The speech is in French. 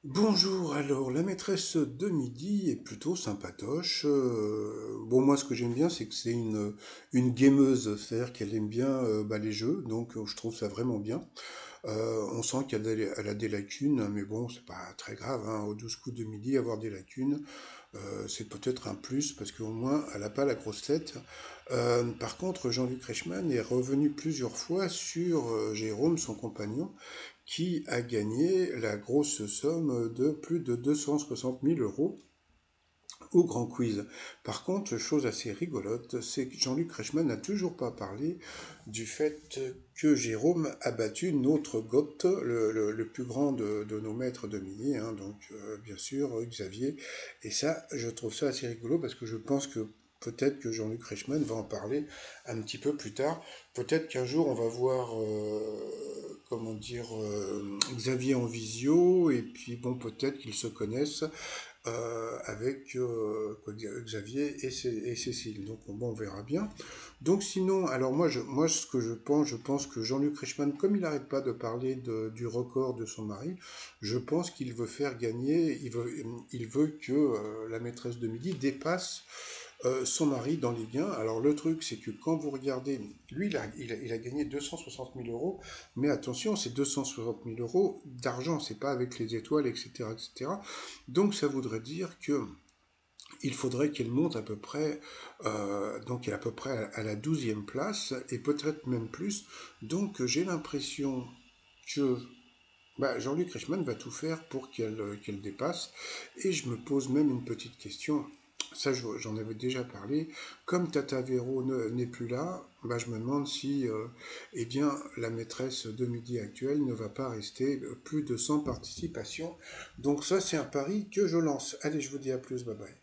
Bonjour, alors la maîtresse de midi est plutôt sympatoche. Bon, moi ce que j'aime bien, c'est que c'est une gameuse, c'est-à-dire qu'elle aime bien les jeux, donc je trouve ça vraiment bien. On sent elle a des lacunes, mais bon, c'est pas très grave, hein, aux 12 coups de midi, avoir des lacunes, c'est peut-être un plus, parce qu'au moins elle n'a pas la grosse tête. Par contre, Jean-Luc Reichmann est revenu plusieurs fois sur Jérôme, son compagnon, qui a gagné la grosse somme de plus de 260 000 euros au Grand Quiz. Par contre, chose assez rigolote, c'est que Jean-Luc Reichmann n'a toujours pas parlé du fait que Jérôme a battu notre GOAT, le plus grand de nos maîtres de midi, hein, donc bien sûr Xavier. Et ça, je trouve ça assez rigolo parce que je pense que peut-être que Jean-Luc Reichmann va en parler un petit peu plus tard. Peut-être qu'un jour on va voir, comment dire, Xavier en visio, et puis bon, peut-être qu'ils se connaissent avec Xavier et Cécile. Donc bon, on verra bien. Donc sinon, alors moi ce que je pense que Jean-Luc Reichmann, comme il n'arrête pas de parler du record de son mari, je pense qu'il veut faire gagner, il veut que la maîtresse de midi dépasse son mari dans les gains. Alors le truc, c'est que quand vous regardez, lui, il a gagné 260 000 euros, mais attention, c'est 260 000 euros d'argent, c'est pas avec les étoiles, etc., etc. Donc ça voudrait dire que il faudrait qu'elle monte à peu près, donc elle est à peu près à la 12e place, et peut-être même plus. Donc j'ai l'impression que Jean-Luc Reichmann va tout faire pour qu'elle dépasse. Et je me pose même une petite question. Ça, j'en avais déjà parlé. Comme Tata Véro n'est plus là, je me demande si eh bien, la maîtresse de midi actuelle ne va pas rester plus de 100 participations. Donc ça, c'est un pari que je lance. Allez, je vous dis à plus, bye bye.